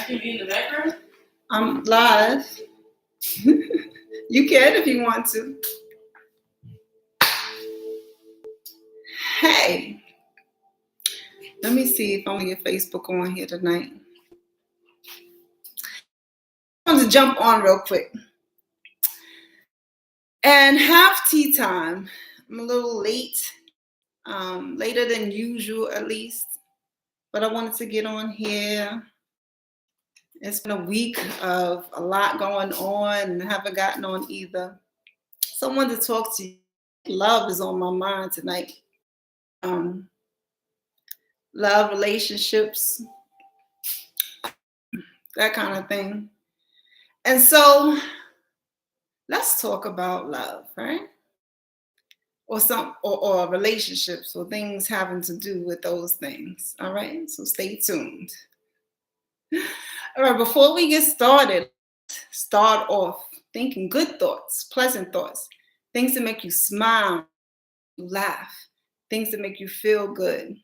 I can be in the background? I'm live. You can if you want to. Hey, let me see if I'm gonna get Facebook on here tonight. I want to jump on real quick and have tea time. I'm a little late, later than usual at least, but I wanted to get on here. It's been a week of a lot going on and I haven't gotten on either. So I wanted to talk to you. Love is on my mind tonight. Um, Love, relationships, that kind of thing. And so let's talk about love, right? Or relationships or things having to do with those things. All right. So stay tuned. All right, before we get started, start off thinking good thoughts, pleasant thoughts, things that make you smile, laugh, things that make you feel good.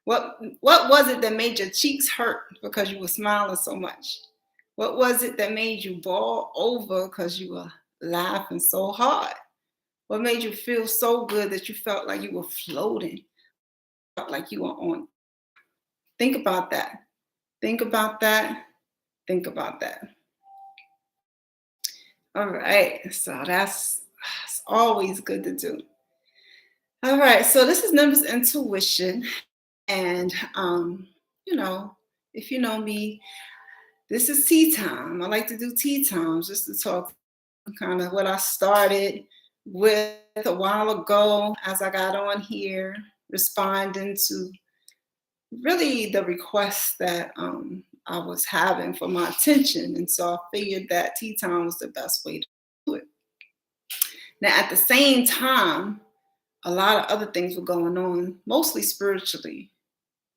What was it that made your cheeks hurt because you were smiling so much? What was it that made you ball over because you were laughing so hard? What made you feel so good that you felt like you were floating, felt like you were on? Think about that. Think about that. Think about that. All right. So that's always good to do. All right. So this is Nimbus Intuition. And, if you know me, this is tea time. I like to do tea times just to talk kind of what I started with a while ago as I got on here, responding to really the requests that I was having for my attention. And so I figured that tea time was the best way to do it. Now, at the same time, a lot of other things were going on, mostly spiritually.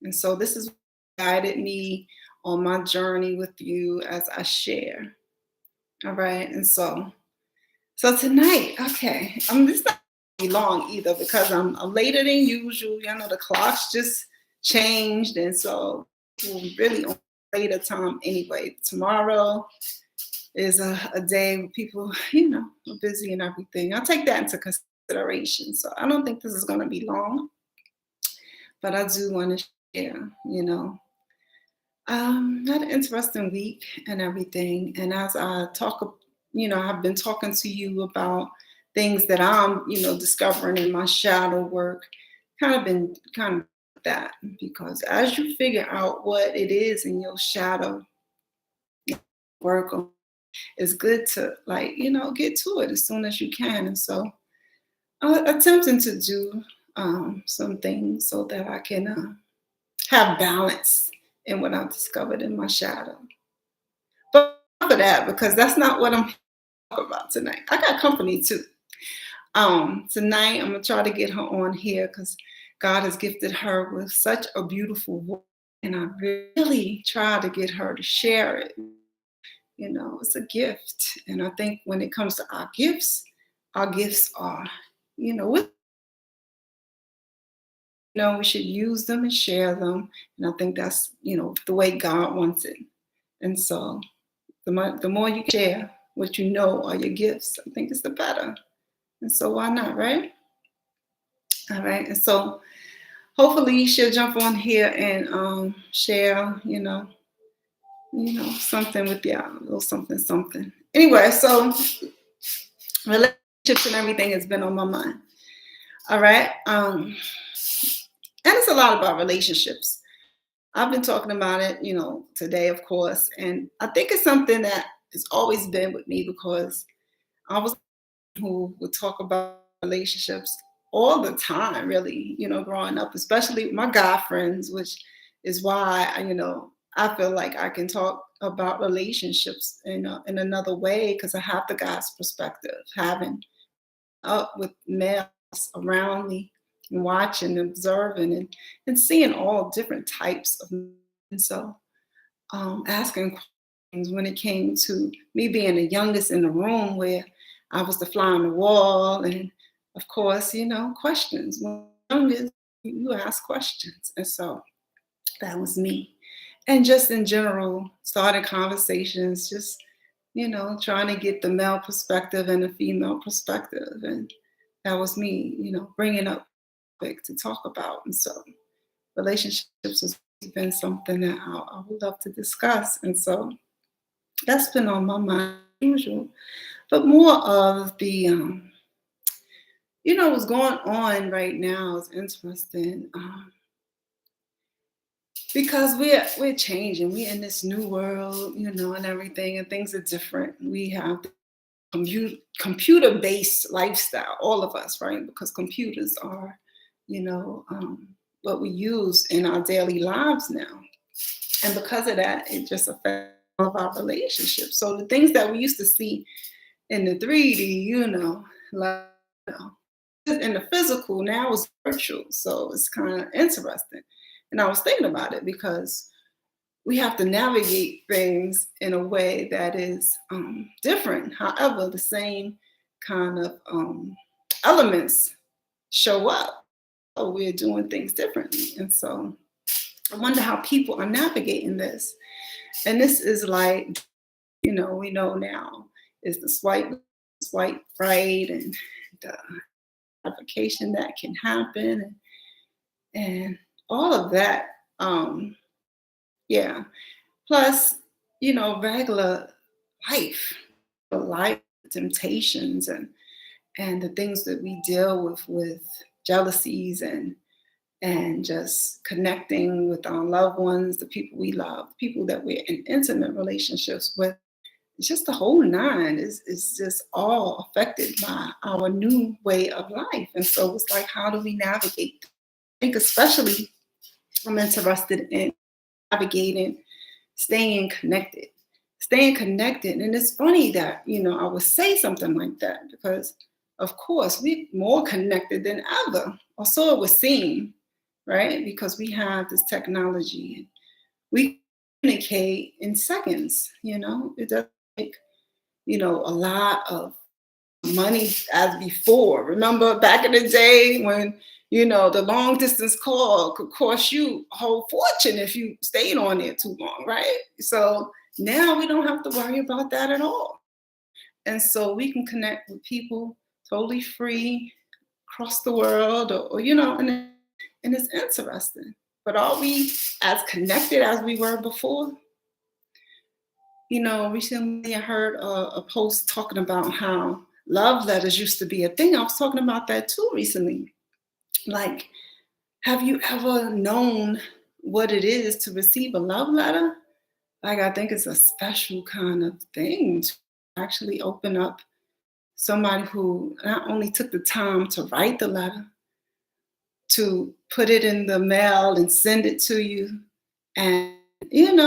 And so this is what guided me on my journey with you as I share. All right. And so tonight, okay, this is not gonna be long either because I'm later than usual. You know, the clocks just changed. And so we're really on later time anyway. Tomorrow is a day where people, are busy and everything. I'll take that into consideration. So I don't think this is going to be long, but I do want to share, had an interesting week and everything. And as I talk, I've been talking to you about things that I'm, discovering in my shadow work, kind of that, because as you figure out what it is in your shadow work on, it's good to get to it as soon as you can. And so I'm attempting to do some things so that I can have balance in what I've discovered in my shadow. But for that, because that's not what I'm talking about tonight. I got company too. Tonight I'm gonna try to get her on here because God has gifted her with such a beautiful voice, and I really try to get her to share it. It's a gift, and I think when it comes to our gifts are, with we should use them and share them. And I think that's, the way God wants it. And so the more you share what you know are your gifts, I think it's the better. And so why not, right? All right. And so hopefully she'll jump on here and share, something with y'all, a little something. Anyway, so relationships and everything has been on my mind. All right. And it's a lot about relationships. I've been talking about it, today, of course. And I think it's something that has always been with me because I was who would talk about relationships all the time, really, growing up, especially with my guy friends, which is why, I feel like I can talk about relationships in another way because I have the guy's perspective, having up with males around me and watching, observing, and seeing all different types of men. And so asking questions when it came to me being the youngest in the room where I was the fly on the wall. And of course, questions. When you're youngest, you ask questions. And so that was me. And just in general, starting conversations, just, trying to get the male perspective and the female perspective. And that was me, bringing up topic to talk about. And so relationships has been something that I would love to discuss. And so that's been on my mind as usual. But more of the, what's going on right now is interesting. Because we're changing. We're in this new world, and everything, and things are different. We have computer-based lifestyle, all of us, right? Because computers are, you know, um, what we use in our daily lives now. And because of that, it just affects all of our relationships. So the things that we used to see in the 3D, like, you know, in the physical, now is virtual. So it's kind of interesting. And I was thinking about it because we have to navigate things in a way that is different. However, the same kind of elements show up. So we're doing things differently. And so I wonder how people are navigating this. And this is like, we know now is the swipe right, and the application that can happen, and all of that. Yeah. Plus, regular life, life temptations, and the things that we deal with jealousies, and just connecting with our loved ones, the people we love, people that we're in intimate relationships with. It's just the whole nine is just all affected by our new way of life. And so it's like, how do we navigate? I think especially I'm interested in navigating staying connected. Staying connected. And it's funny that, I would say something like that because, of course, we're more connected than ever, or so it would seem, right? Because we have this technology. We communicate in seconds, It doesn't take, a lot of money as before. Remember back in the day when, the long distance call could cost you a whole fortune if you stayed on there too long, right? So now we don't have to worry about that at all. And so we can connect with people totally free across the world, and it's interesting. But are we as connected as we were before? Recently I heard a post talking about how love letters used to be a thing. I was talking about that too recently. Like, have you ever known what it is to receive a love letter? Like, I think it's a special kind of thing to actually open up somebody who not only took the time to write the letter, to put it in the mail and send it to you, and, and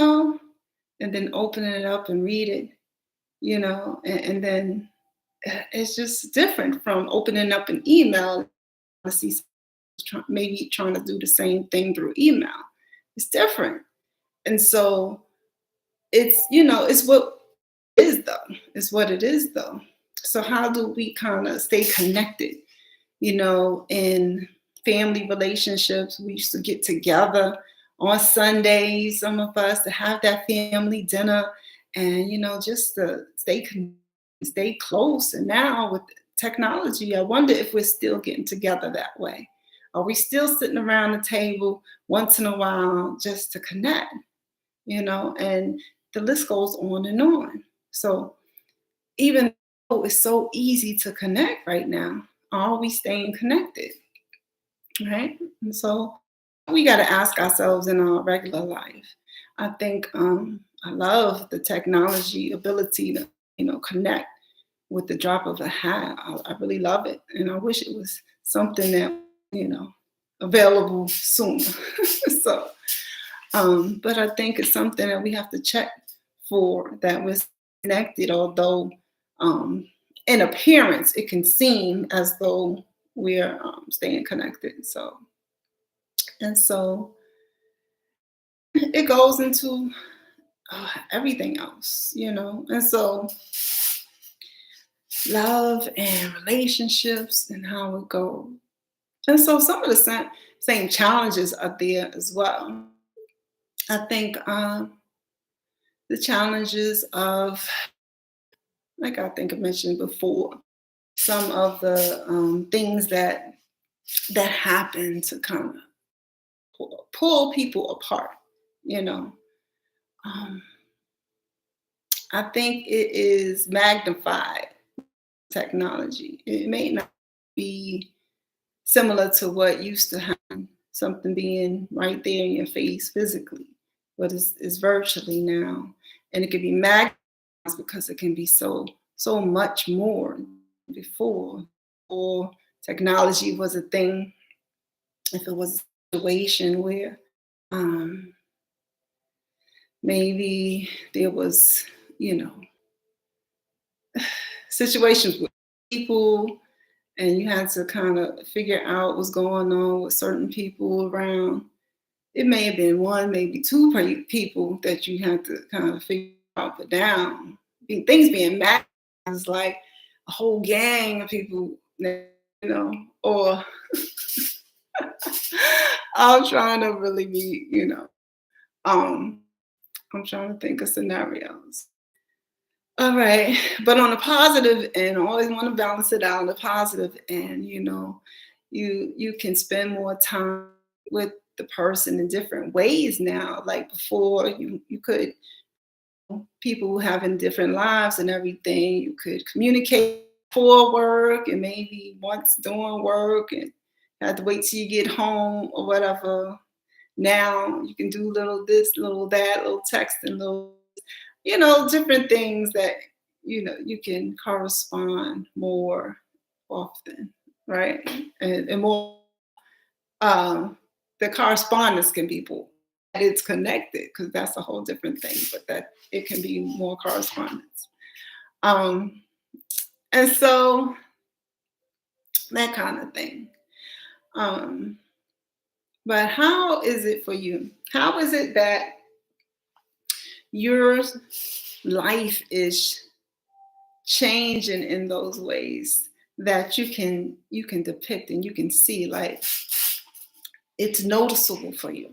then open it up and read it, and then it's just different from opening up an email to see maybe trying to do the same thing through email. It's different. And so it's what it is though. It's what it is though. So how do we kind of stay connected, in family relationships? We used to get together on Sundays, some of us, to have that family dinner and, just to stay close. And now with technology, I wonder if we're still getting together that way. Are we still sitting around the table once in a while just to connect? And the list goes on and on. So even though it's so easy to connect right now, are we staying connected? Right? And so we got to ask ourselves in our regular life. I think I love the technology ability to, connect with the drop of a hat. I really love it. And I wish it was something that, available sooner. So, but I think it's something that we have to check for, that we're connected, although in appearance, it can seem as though we're staying connected. And so it goes into everything else, and so love and relationships and how it goes. And so some of the same challenges are there as well. I think the challenges of, like I think I mentioned before, some of the things that happen to kind of pull people apart. You know, um, I think it is magnified technology. It may not be similar to what used to happen, something being right there in your face physically, but it's virtually now, and it can be magnified because it can be so much more before. Or technology was a thing. If it was a situation where um, maybe there was, you know, situations with people, and you had to kind of figure out what's going on with certain people around. It may have been one, maybe two people that you had to kind of figure out, but down. Things being mad is like a whole gang of people, or I'm trying to really be, um, I'm trying to think of scenarios. All right. But on the positive end, I always want to balance it out on the positive end, you can spend more time with the person in different ways now. Like before, you could, people having different lives and everything, you could communicate for work and maybe once doing work and have to wait till you get home or whatever. Now you can do little this, little that, little texting, little, different things that, you can correspond more often, right? And more, the correspondence can be more. It's connected because that's a whole different thing, but that it can be more correspondence. Um, and so that kind of thing. Um, but how is it for you? How is it that your life is changing in those ways that you can depict and you can see, like it's noticeable for you?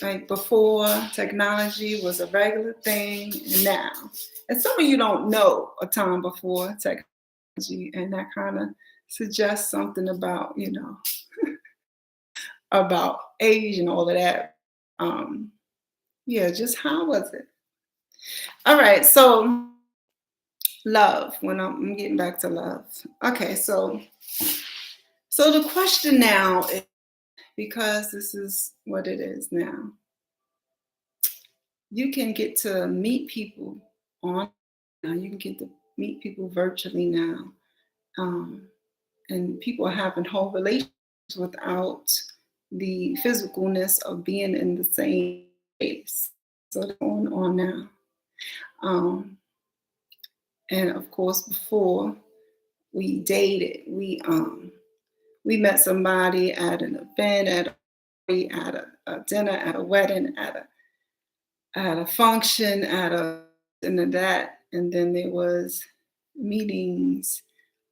Like before, technology was a regular thing, and now, and some of you don't know a time before technology, and that kind of suggests something about, about age and all of that. Yeah, just how was it? All right, so love. When I'm getting back to love. Okay, so the question now is, because this is what it is now, you can get to meet people on now. You can get to meet people virtually now, um, and people are having whole relationships without the physicalness of being in the same space. So that's going on now, and of course, before we dated, we met somebody at an event, at a dinner, at a wedding, at a function, at a and that, and then there was meetings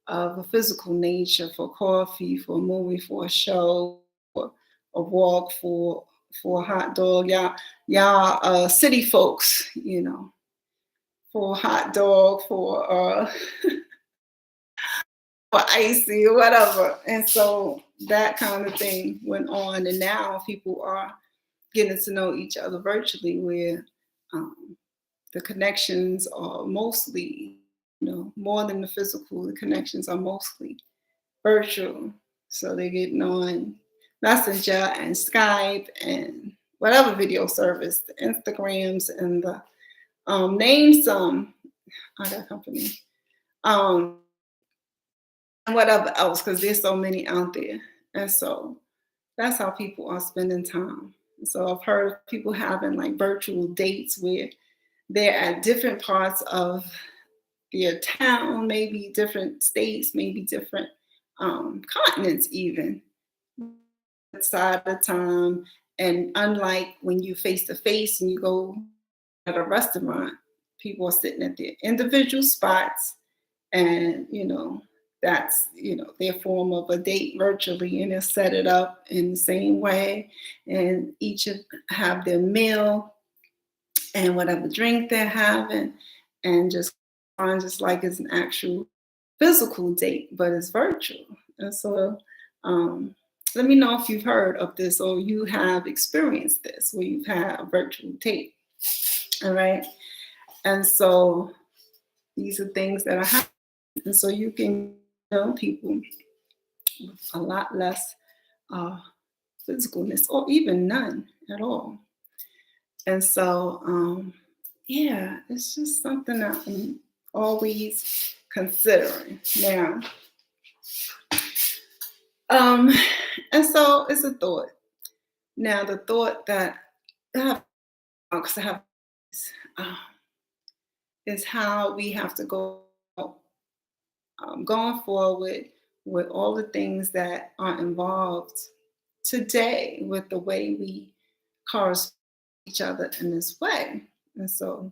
of a physical nature, for coffee, for a movie, for a show, for a walk, for a hot dog. Y'all, city folks, for a hot dog, for icy or whatever. And so that kind of thing went on, and now people are getting to know each other virtually, where um, the connections are mostly, more than the physical. The connections are mostly virtual. So they're getting on Messenger and Skype and whatever video service, the Instagrams and the name some. I got company. Um, and whatever else, because there's so many out there. And so that's how people are spending time. So I've heard of people having like virtual dates where they're at different parts of their town, maybe different states, maybe different continents, even side of the time. And unlike when you face to face and you go at a restaurant, people are sitting at their individual spots, and that's, their form of a date virtually, and they'll set it up in the same way, and each have their meal and whatever drink they're having, and just like it's an actual physical date, but it's virtual. And so let me know if you've heard of this or you have experienced this where you've had a virtual date. All right. And so these are things that are happening. And so you can know people with a lot less physicalness or even none at all. And so, yeah, it's just something that I'm always considering now. And so it's a thought. Now, the thought that I have is how we have to go going forward with all the things that are involved today with the way we correspond to each other in this way. And so,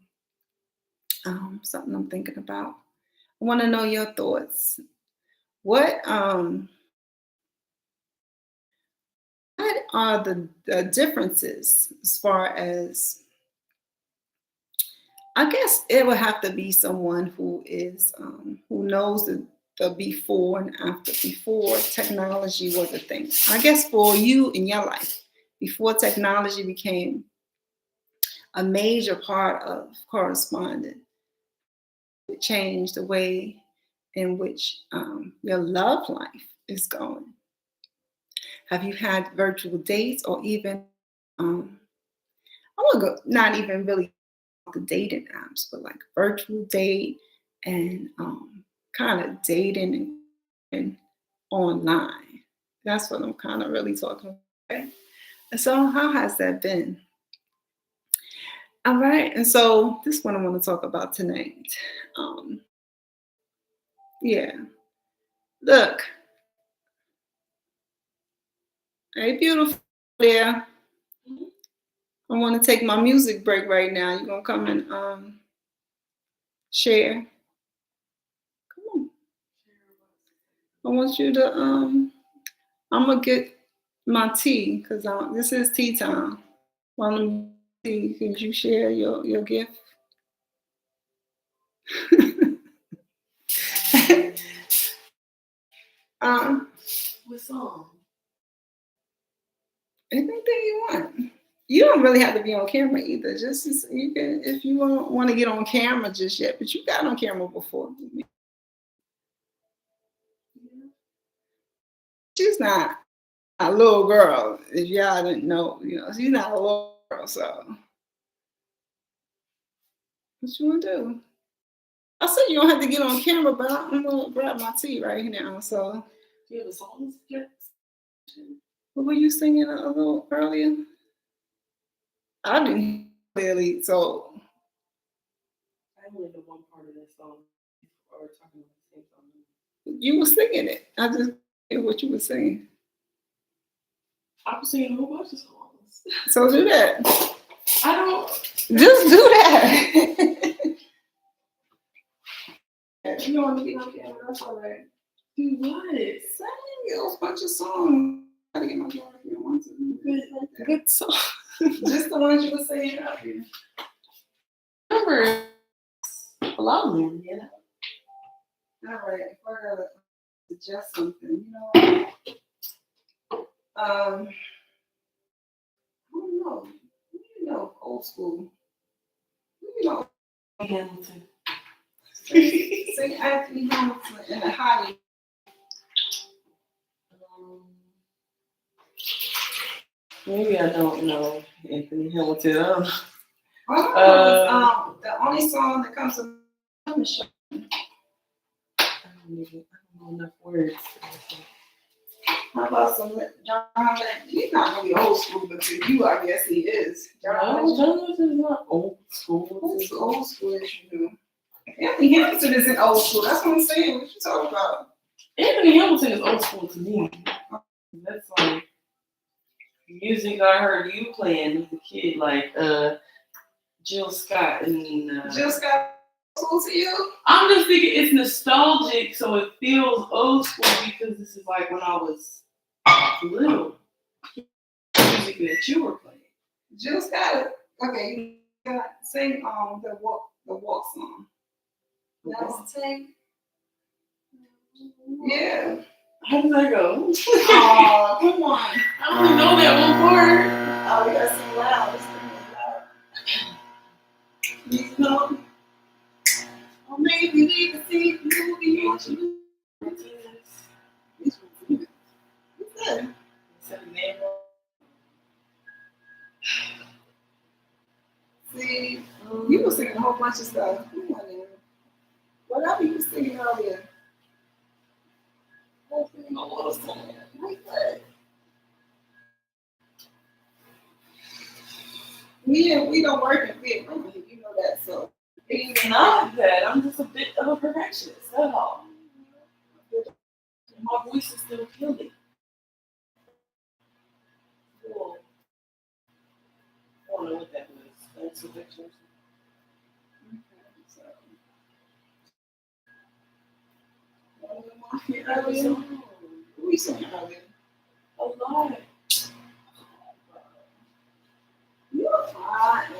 something I'm thinking about. I want to know your thoughts. What are the differences as far as, I guess it would have to be someone who is who knows the before and after, before technology was a thing. I guess for you in your life, before technology became a major part of correspondence, it changed the way in which your love life is going. Have you had virtual dates or even, I want to go, not even really the dating apps, but like virtual date and kind of dating and online. That's what I'm kind of really talking about. Okay? And so how has that been? All right. And so this is what I want to talk about tonight. Yeah. Look. Hey, beautiful there. I want to take my music break right now. You're going to come and share. Come on. I want you to, I'm going to get my tea because this is tea time. While I'm tea, could you share your gift? What song? Anything you want. You don't really have to be on camera either. Just you can, if you want to get on camera just yet, but you got on camera before. She's not a little girl. If y'all didn't know, she's not a little girl. So, what you want to do? I said you don't have to get on camera, but I'm gonna grab my tea right now. So, Do you have a song? what were you singing a little earlier? I didn't clearly. So, I only know one part of that song. Or talking about the same song. You were singing it. I just hear what you were singing. I was singing a whole bunch of songs. So do that. I don't. Just do that. You don't want to get on camera. That's all right. Do what? Sing a bunch of songs. I gotta get my camera if you don't want to. Good song. Just the ones you were saying earlier. Remember, flowing, All right. If I gotta suggest something, I don't know. Old school. Hamilton. Sing Anthony Hamilton in the Holly. Maybe I don't know Anthony Hamilton. The only song that comes to the show. I don't know enough words. How about some John Legend? He's not really old school, but to you, I guess he is. John Legend is not old school. Who's old school as you do? Anthony Hamilton isn't old school. That's what I'm saying. What you talking about? Anthony Hamilton is old school to me. That's like music I heard you playing as a kid, like Jill Scott and Jill Scott. school to you? I'm just thinking it's nostalgic, so it feels old school because this is like when I was little. Music that you were playing. Juice got it. Okay, you got sing the walk song. Let's take. Yeah. How does that go? Oh, come on. I only know that one part. Oh, you gotta sing loud. You know. Or maybe we can see movie on you. What's that? See, you were singing a whole bunch of stuff. Come on, man. Whatever you were singing earlier. I was singing a lot of songs. Like that. We don't work in big women, you know that, so. It's not that. I'm just a bit of a perfectionist. That's all. My voice is still killing. Cool. I don't know what that was. That's a picture. Who we singing earlier? A lot. You're fine.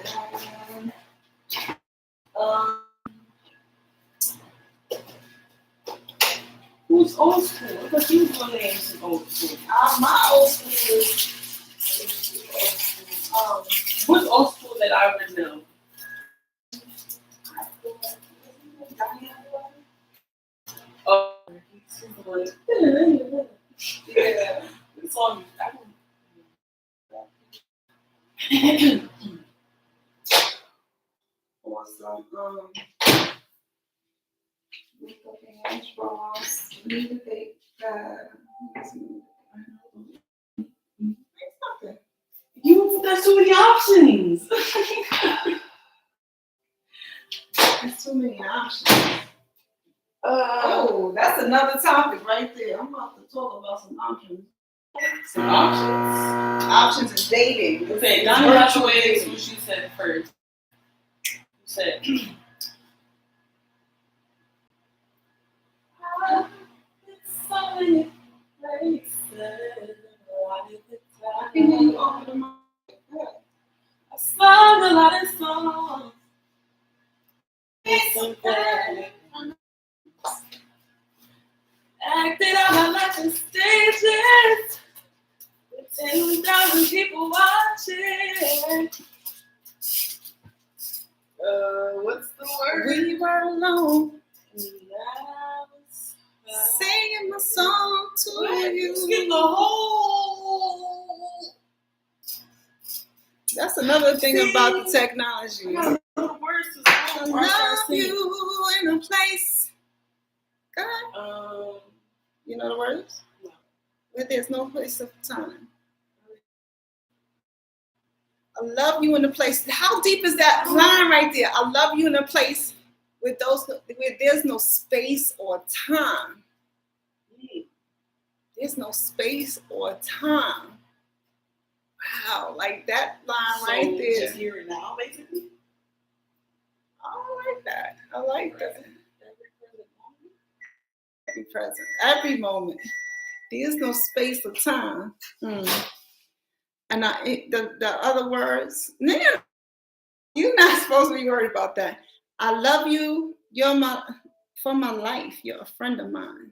Who's old school? I thought you was going to name some old school. My old school is What's old school that I would know? Oh, yeah. the song. Or some There's too many options. There's too many options. That's another topic right there. I'm about to talk about some options. Some options. Options in dating. Okay, Donnie Hathaway is what she said first. You said. I can hear you over the mic. I found a lot of songs. Acted out my life in stages with 10,000 people watching. What's the word? We were alone, And I was singing my song to you. Skip the whole. That's another thing about the technology. The words is I love you in a place. God. You know the words? No. Where there's no place of time. I love you in a place. How deep is that line right there? I love you in a place where there's no space or time. There's no space or time. Wow, like that line right there. Just here and now, basically. I like that. I like that. Every present, every moment. There's no space or time. And the other words, you're not supposed to be worried about that. I love you. You're for my life. You're a friend of mine.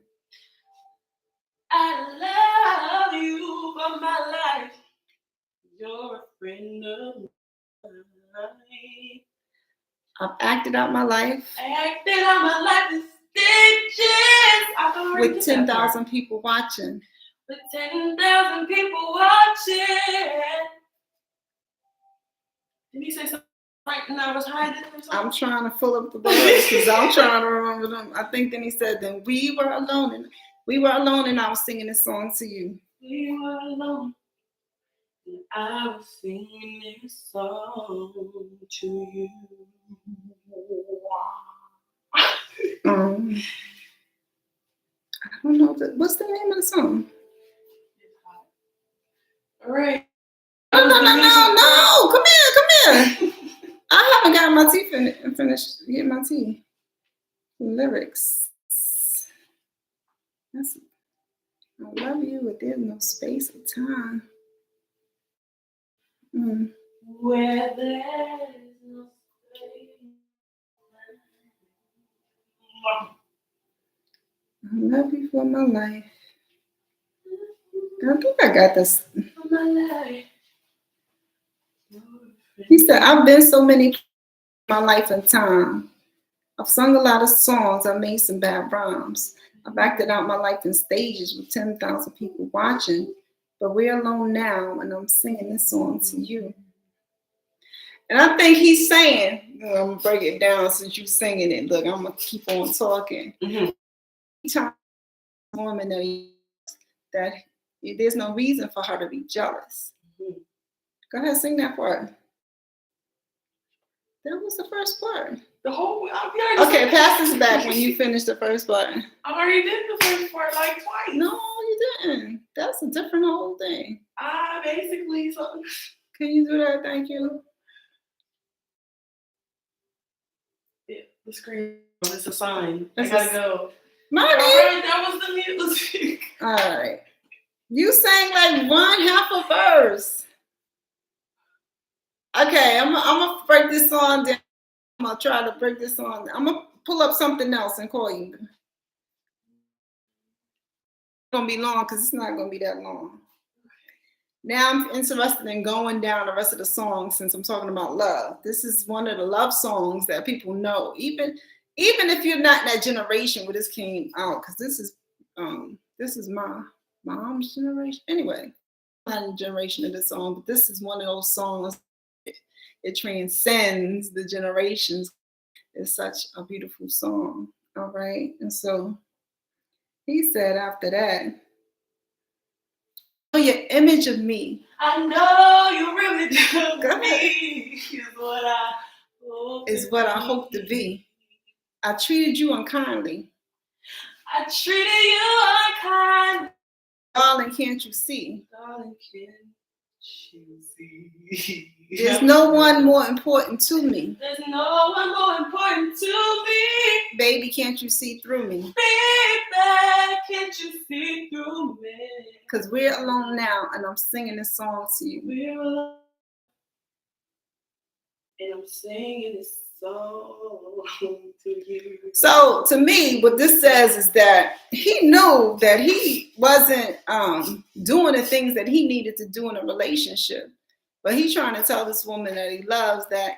I love you for my life. You're a friend of mine. I've acted out my life. Acted out my life in stages. With 10,000 people watching. With 10,000 people watching. Did he say something right when I was hiding or something? I'm trying to pull up the words because I'm trying to remember them. I think then he said, then we were alone and I was singing this song to you. We were alone and I was singing this song to you. I don't know what's the name of the song? All right. No! Come here! I haven't gotten my tea finished. Get my tea. lyrics. That's, I love you, but there's no space or time. Where there's no space. I love you for my life. I think I got this. For my life. He said, I've been so many in my life and time. I've sung a lot of songs. I made some bad rhymes. I've acted out my life in stages with 10,000 people watching. But we're alone now, and I'm singing this song to you. And I think he's saying, I'm going to break it down since you're singing it. Look, I'm going to keep on talking. Mm-hmm. Woman that there's no reason for her to be jealous. Mm-hmm. Go ahead, sing that part. That was the first part. The whole. Okay, pass this back when you finish the first part. I already did the first part like twice. No, you didn't. That's a different whole thing. Basically, so. Can you do that? Thank you. Yeah, the screen. It's a sign. I gotta go. Money. Right, that was the music. All right. You sang like one half a verse. Okay, I'm gonna break this song down. I'm gonna try to break this song down. I'm gonna pull up something else and call you. It's gonna be long because it's not gonna be that long. Now I'm interested in going down the rest of the song since I'm talking about love. This is one of the love songs that people know, even if you're not in that generation where this came out, because this is my mom's generation. Anyway, I'm not in the generation of this song, but this is one of those songs. It transcends the generations. It's such a beautiful song. All right. And so he said after that, your image of me. I know you really do. Me is what I hope to be. I treated you unkindly. I treated you unkindly. Darling, can't you see? Darling, can't you see? There's no one more important to me. There's no one more important to me. Baby, can't you see through me? Baby, can't you see through me? Because we're alone now, and I'm singing this song to you. We're alone, and I'm singing this song to you. So, to me, what this says is that he knew that he wasn't doing the things that he needed to do in a relationship. But he's trying to tell this woman that he loves that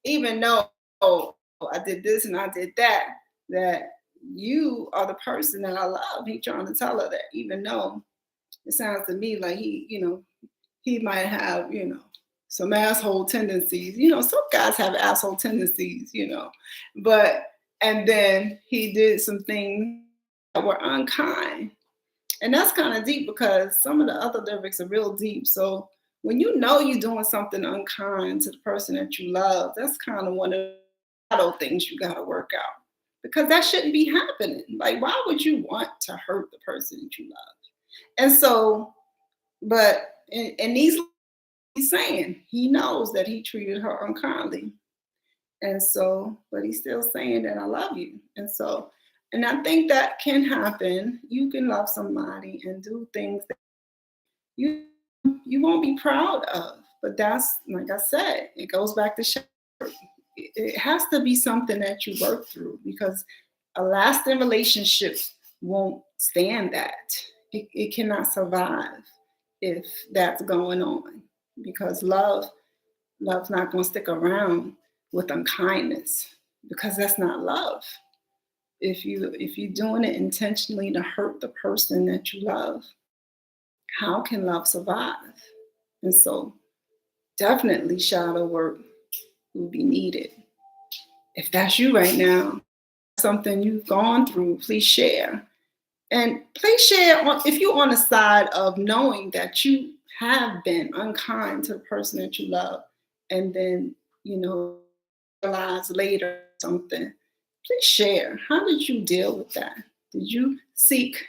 even though I did this and I did that you are the person that I love. He's trying to tell her that even though it sounds to me like he might have, some asshole tendencies. Some guys have asshole tendencies, and then he did some things that were unkind. And that's kind of deep because some of the other lyrics are real deep. So when you know you're doing something unkind to the person that you love, that's kind of one of the things you got to work out. Because that shouldn't be happening. Like, why would you want to hurt the person that you love? And so, but in these, he's saying he knows that he treated her unkindly. And so, but he's still saying that I love you. And so, and I think that can happen. You can love somebody and do things that you won't be proud of. But that's, like I said, it goes back to it has to be something that you work through because a lasting relationship won't stand that. It cannot survive if that's going on because love's not going to stick around with unkindness because that's not love. If you're doing it intentionally to hurt the person that you love, how can love survive? And so definitely shadow work will be needed. If that's you right now, something you've gone through, please share. And please share if you're on the side of knowing that you have been unkind to the person that you love and then, realize later something. Please share. How did you deal with that? Did you seek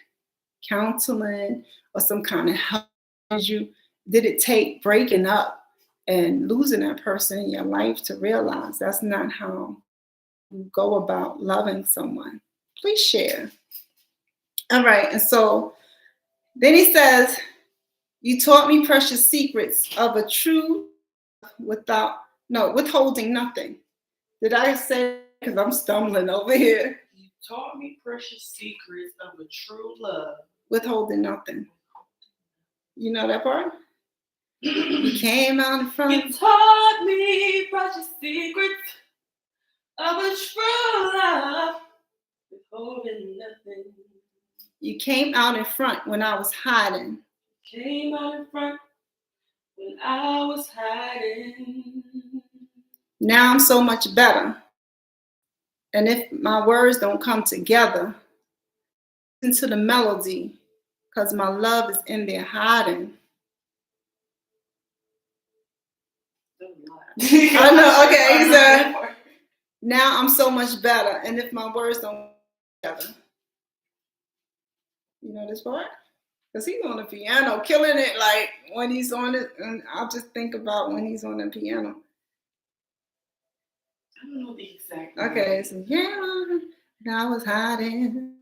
counseling or some kind of help? Did it take breaking up and losing that person in your life to realize that's not how you go about loving someone? Please share. All right, and so then he says, you taught me precious secrets of a true withholding nothing. Did I say, because I'm stumbling over here? You taught me precious secrets of a true love. Withholding nothing. You know that part? You came out in front. You taught me precious secrets of a true love, withholding nothing. You came out in front when I was hiding. Came out in front when I was hiding. Now I'm so much better. And if my words don't come together, listen to the melody, because my love is in there hiding. I know, okay, he said, now I'm so much better. And if my words don't come together. You know this part? Because he's on the piano, killing it, like when he's on it. And I'll just think about when he's on the piano. I don't know the exact. Okay, so yeah, I was hiding.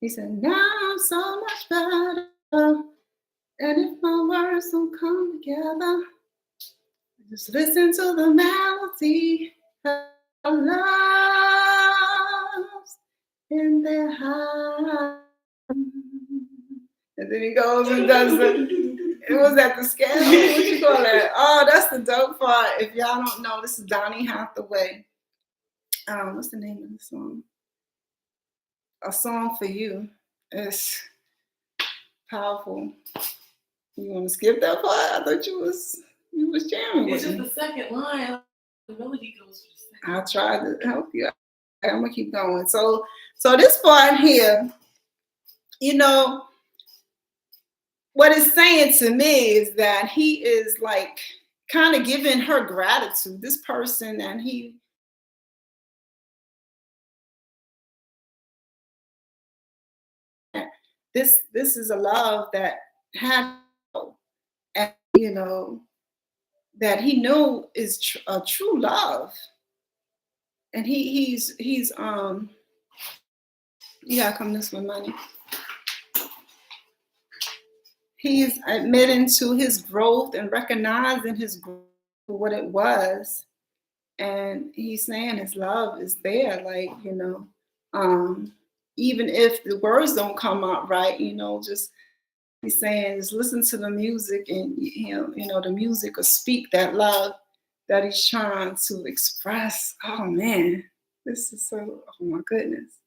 He said, now I'm so much better. And if my words don't come together, just listen to the melody of love's in their heart. And then he goes and does it was at the scale. What you call that? Oh, that's the dope part. If y'all don't know, this is Donny Hathaway. What's the name of the song? A Song for You. It's powerful. You want to skip that part? I thought you was jamming It's with just me. the second line. The melody goes for the second. I tried to help you. I'm gonna keep going. So this part here, you know, what it's saying to me is that he is like kind of giving her gratitude. This person, and this is a love that had, and you know, that he knew is a true love, and he's you gotta come this way, money. He's admitting to his growth and recognizing his growth for what it was, and he's saying his love is there, like, you know, even if the words don't come out right, you know, just he's saying is listen to the music, and you know, the music will speak that love that he's trying to express. Oh man, this is so, oh my goodness.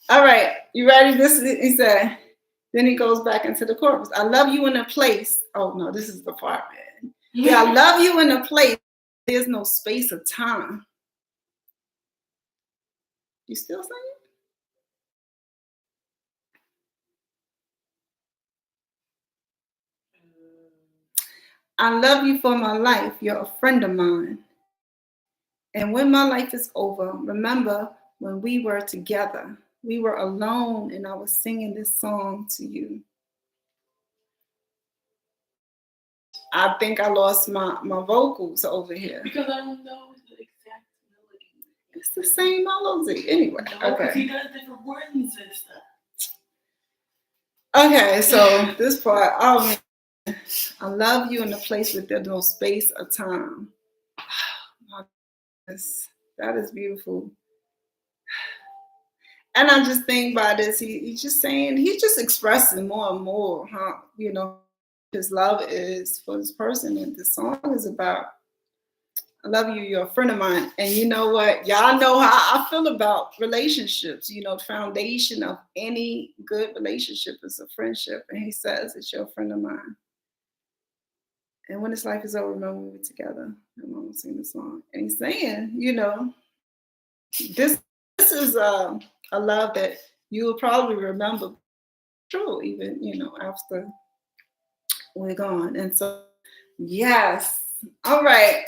All right, you ready? This is, he said, then he goes back into the chorus. I love you in a place. Oh no, this is the part, man. Yeah, I love you in a place. There's no space or time. You still saying? I love you for my life. You're a friend of mine. And when my life is over, remember when we were together. We were alone, and I was singing this song to you. I think I lost my vocals over here. Because I don't know the exact melody. It's the same melody. Anyway, No, okay. he does different words and stuff. Okay, so this part, oh man, I love you in a place where there's no space or time. My goodness, that is beautiful. And I just think by this, he's just saying, he's just expressing more and more how, you know, his love is for this person. And this song is about, I love you, you're a friend of mine. And you know what? Y'all know how I feel about relationships. You know, the foundation of any good relationship is a friendship. And he says, it's your friend of mine. And when this life is over, remember we were together. I'm gonna sing the song. And he's saying, you know, this is a love that you will probably remember true, even, you know, after we're gone. And so, yes. All right.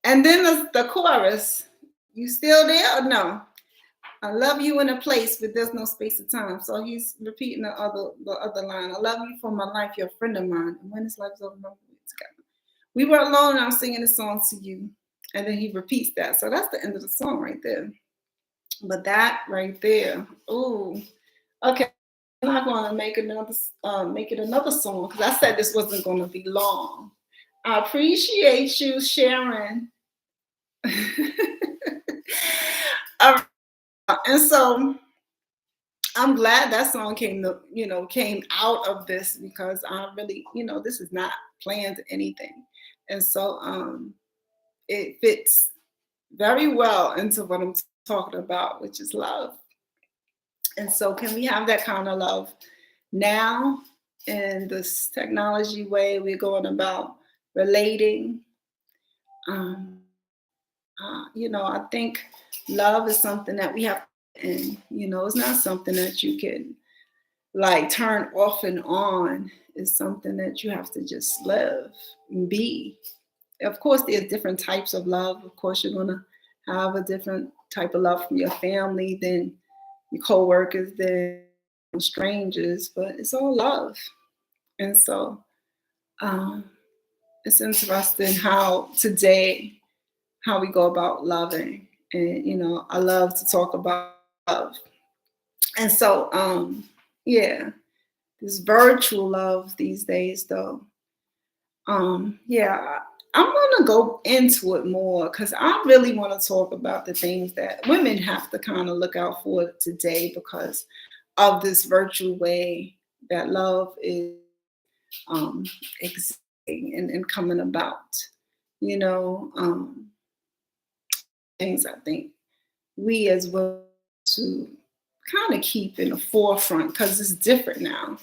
And then the chorus, you still there or no? I love you in a place where there's no space or time. So he's repeating the other line. I love you for my life, you're a friend of mine. And when this life's over, remember we were together. We were alone, and I'm singing this song to you. And then he repeats that. So that's the end of the song right there. But that right there, ooh, okay. I'm not going to make it another song because I said this wasn't going to be long. I appreciate you sharing. All right. And so I'm glad that song came out of this because I really, this is not planned anything. And so it fits very well into what I'm talking about, which is love. And so can we have that kind of love now in this technology way we're going about relating? Um, I think love is something that we have, and it's not something that you can like turn off and on. It's something that you have to just live and be. Of course, there's different types of love. Of course, you're gonna have a different type of love from your family than your co-workers, than strangers, but it's all love. And so um, it's interesting how today how we go about loving. And I love to talk about love. And so yeah, this virtual love these days though. Yeah, I'm gonna go into it more because I really want to talk about the things that women have to kind of look out for today because of this virtual way that love is existing and coming about. You know, things I think we as well to kind of keep in the forefront because it's different now.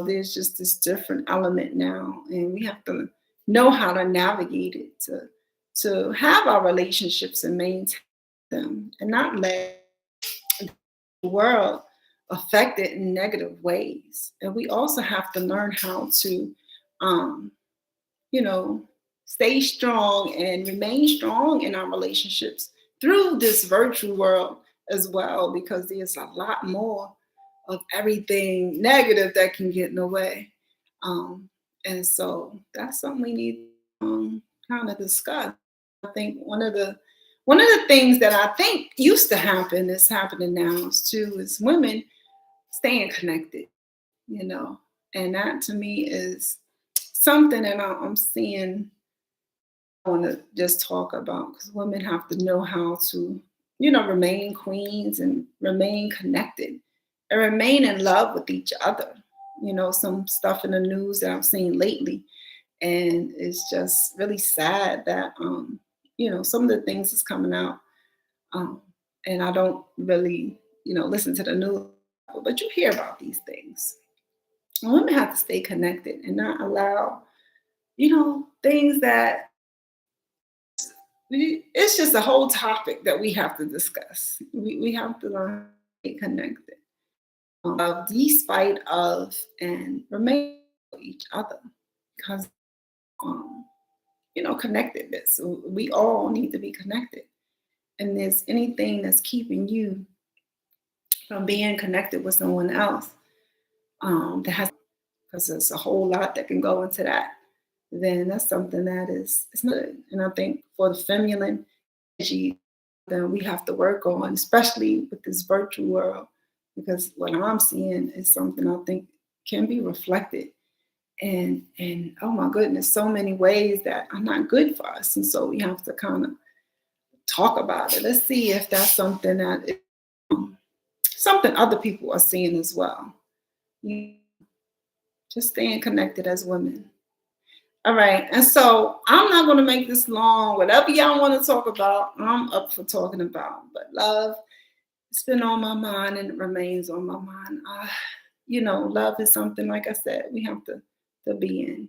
There's just this different element now, and we have to know how to navigate it to have our relationships and maintain them, and not let the world affect it in negative ways. And we also have to learn how to, um, you know, stay strong and remain strong in our relationships through this virtual world as well, because there's a lot more of everything negative that can get in the way. And so that's something we need to kind of discuss. I think one of the things that I think used to happen is happening now too is women staying connected, you know, and that to me is something that I'm seeing. I want to just talk about because women have to know how to, remain queens and remain connected and remain in love with each other. Some stuff in the news that I've seen lately, and it's just really sad that some of the things that's coming out, um, and I don't really listen to the news, but you hear about these things. Women have to stay connected and not allow things that it's just a whole topic that we have to discuss. We have to learn to stay connected, despite of and remain with each other because um, connectedness. So we all need to be connected, and there's anything that's keeping you from being connected with someone else that has because there's a whole lot that can go into that. Then that's something that is it's not good. And I think for the feminine energy, then we have to work on, especially with this virtual world, because what I'm seeing is something I think can be reflected and oh my goodness, so many ways that are not good for us. And so we have to kind of talk about it. Let's see if that's something that is something other people are seeing as well. Just staying connected as women. All right. And so I'm not going to make this long. Whatever y'all want to talk about, I'm up for talking about. But love, it's been on my mind and it remains on my mind. Love is something, like I said, we have to be in.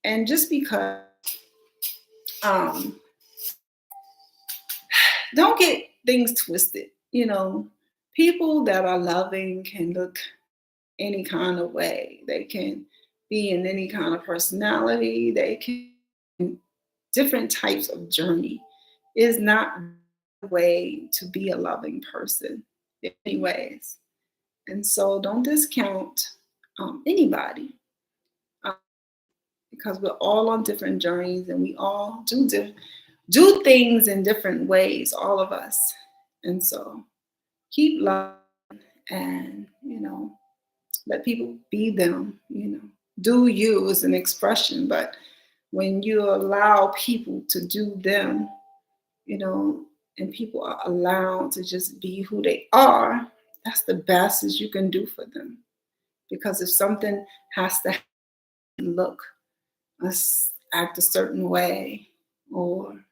And just because, don't get things twisted. People that are loving can look any kind of way. They can be in any kind of personality. They can different types of journey. Is not the way to be a loving person, anyways. And so don't discount anybody because we're all on different journeys and we all do do things in different ways, all of us. And so keep loving and, let people be them, Do you is an expression, but when you allow people to do them, and people are allowed to just be who they are, that's the best as you can do for them. Because if something has to look, act a certain way, or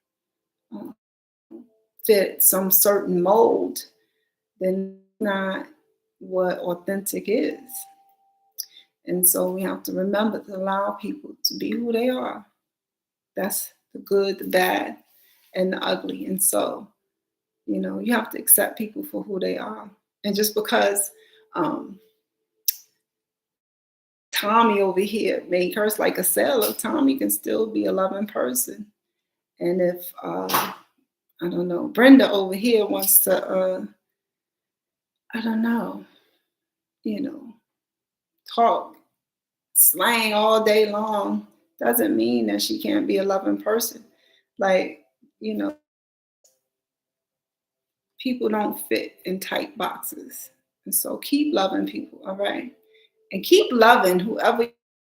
uh, fit some certain mold, then not what authentic is. And so we have to remember to allow people to be who they are. That's the good, the bad, and the ugly. And so, you have to accept people for who they are. And just because Tommy over here made hers like a sailor, Tommy can still be a loving person. And if I don't know, Brenda over here wants to I don't know, talk slang all day long, doesn't mean that she can't be a loving person. Like, people don't fit in tight boxes. And so keep loving people, all right? And keep loving whoever you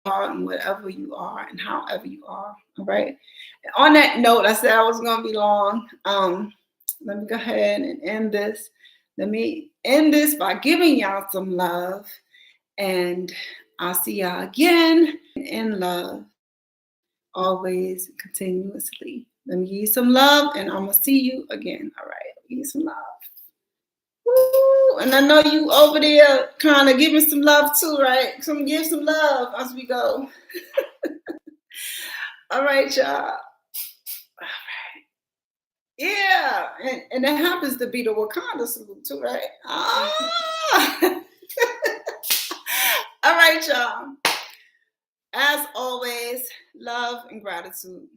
are and whatever you are and however you are, all right? And on that note, I said I was going to be long. Let me go ahead and end this. Let me end this by giving y'all some love. And I'll see y'all again in love, always, continuously. Let me give you some love, and I'm going to see you again. All right, give you some love. Woo! And I know you over there kind of giving some love too, right? Give some love as we go. All right, y'all. All right. Yeah, and that happens to be the Wakanda salute too, right? Ah! All right, y'all. As always, love and gratitude.